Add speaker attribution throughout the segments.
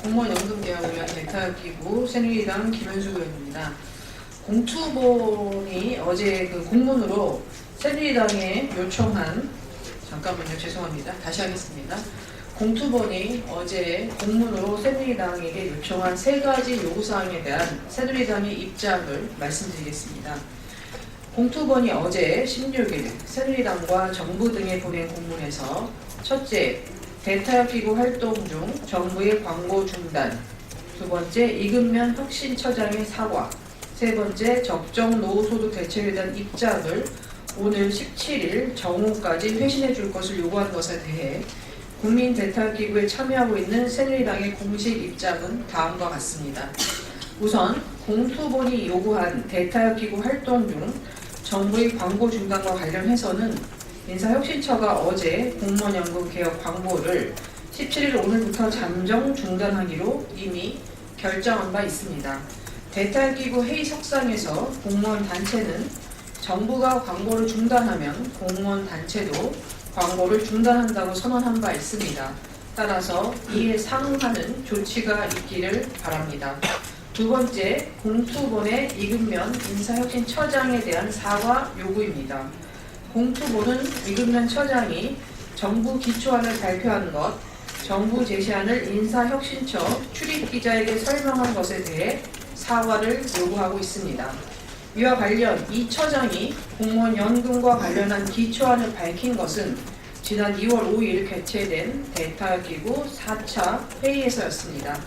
Speaker 1: 공무원 연금 개혁을 위한 대타협기구 새누리당 김현수 의원입니다. 공투본이 어제 그 공문으로 새누리당에 요청한, 잠깐만요, 죄송합니다. 다시 하겠습니다. 공투본이 어제 공문으로 새누리당에게 요청한 3가지 요구사항에 대한 새누리당의 입장을 말씀드리겠습니다. 공투본이 어제 16일 새누리당과 정부 등에 보낸 공문에서 첫째, 대타협기구 활동 중 정부의 광고 중단, 두 번째, 이금면 혁신처장의 사과, 세 번째, 적정 노후소득 대책에 대한 입장을 오늘 17일 정오까지 회신해 줄 것을 요구한 것에 대해 국민 대타협기구에 참여하고 있는 새누리당의 공식 입장은 다음과 같습니다. 우선 공투본이 요구한 대타협기구 활동 중 정부의 광고 중단과 관련해서는 인사혁신처가 어제 공무원연금 개혁 광고를 17일 오늘부터 잠정 중단하기로 이미 결정한 바 있습니다. 대타협기구 회의 석상에서 공무원 단체는 정부가 광고를 중단하면 공무원 단체도 광고를 중단한다고 선언한 바 있습니다. 따라서 이에 상응하는 조치가 있기를 바랍니다. 두 번째, 공투본의 이금면 인사혁신처장에 대한 사과 요구입니다. 공투본은 이금면 처장이 정부 기초안을 발표한 것, 정부 제시안을 인사혁신처 출입기자에게 설명한 것에 대해 사과를 요구하고 있습니다. 이와 관련 이 처장이 공무원 연금과 관련한 기초안을 밝힌 것은 지난 2월 5일 개최된 대타협기구 4차 회의에서였습니다.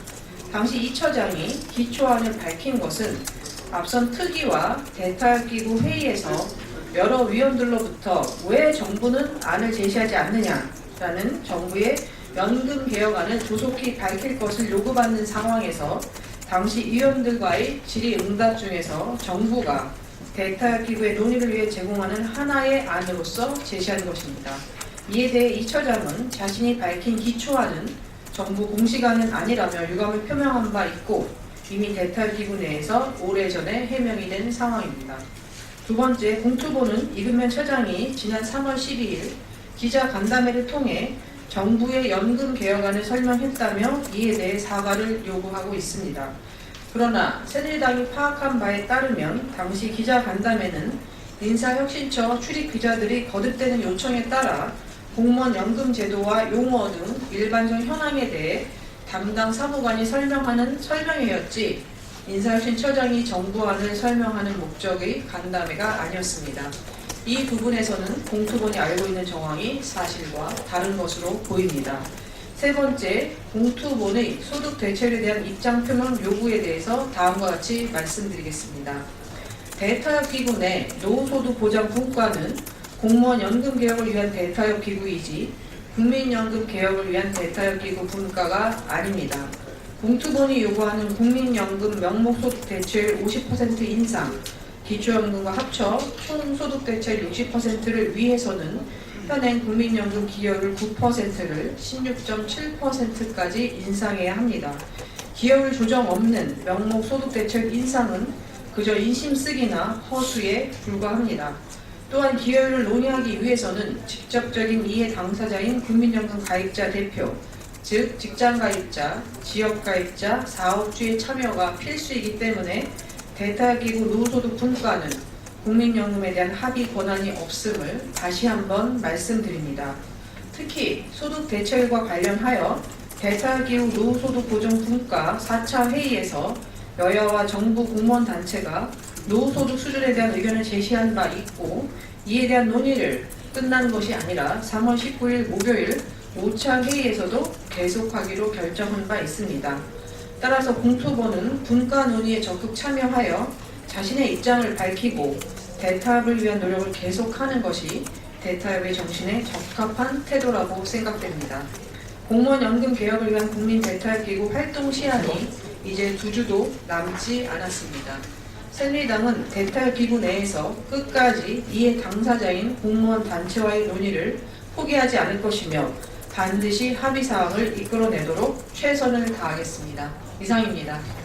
Speaker 1: 당시 이 처장이 기초안을 밝힌 것은 앞선 특위와 대타협기구 회의에서 여러 위원들로부터 왜 정부는 안을 제시하지 않느냐라는 정부의 연금 개혁안을 조속히 밝힐 것을 요구받는 상황에서 당시 위원들과의 질의응답 중에서 정부가 대타협기구의 논의를 위해 제공하는 하나의 안으로서 제시한 것입니다. 이에 대해 이 처장은 자신이 밝힌 기초안은 정부 공식안은 아니라며 유감을 표명한 바 있고 이미 대타협기구 내에서 오래전에 해명이 된 상황입니다. 두 번째, 공투본은 이금면 처장이 지난 3월 12일 기자 간담회를 통해 정부의 연금 개혁안을 설명했다며 이에 대해 사과를 요구하고 있습니다. 그러나 새누리당이 파악한 바에 따르면 당시 기자 간담회는 인사혁신처 출입 기자들이 거듭되는 요청에 따라 공무원 연금 제도와 용어 등 일반적 현황에 대해 담당 사무관이 설명하는 설명회였지 인사혁신처장이 정부안을 설명하는 목적의 간담회가 아니었습니다. 이 부분에서는 공투본이 알고 있는 정황이 사실과 다른 것으로 보입니다. 세 번째, 공투본의 소득 대책에 대한 입장 표명 요구에 대해서 다음과 같이 말씀드리겠습니다. 대타협기구 내 노후소득 보장 분과는 공무원 연금 개혁을 위한 대타협기구이지 국민연금 개혁을 위한 대타협기구 분과가 아닙니다. 공투본이 요구하는 국민연금 명목소득 대체율 50% 인상, 기초연금과 합쳐 총소득 대체율 60%를 위해서는 현행 국민연금 기여율 9%를 16.7%까지 인상해야 합니다. 기여율 조정 없는 명목소득 대체율 인상은 그저 인심쓰기나 허수에 불과합니다. 또한 기여율을 논의하기 위해서는 직접적인 이해 당사자인 국민연금 가입자 대표, 즉 직장가입자, 지역가입자, 사업주의 참여가 필수이기 때문에 대타협기구 노후소득 분과는 국민연금에 대한 합의 권한이 없음을 다시 한번 말씀드립니다. 특히 소득 대체율과 관련하여 대타협기구 노후소득 보정 분과 4차 회의에서 여야와 정부 공무원 단체가 노후소득 수준에 대한 의견을 제시한 바 있고 이에 대한 논의를 끝난 것이 아니라 3월 19일 목요일 5차 회의에서도 계속하기로 결정한 바 있습니다. 따라서 공투본은 분과 논의에 적극 참여하여 자신의 입장을 밝히고 대타협을 위한 노력을 계속하는 것이 대타협의 정신에 적합한 태도라고 생각됩니다. 공무원 연금 개혁을 위한 국민 대타협기구 활동 시한이 이제 2주도 남지 않았습니다. 새누리당은 대타협기구 내에서 끝까지 이해 당사자인 공무원 단체와의 논의를 포기하지 않을 것이며 반드시 합의사항을 이끌어내도록 최선을 다하겠습니다. 이상입니다.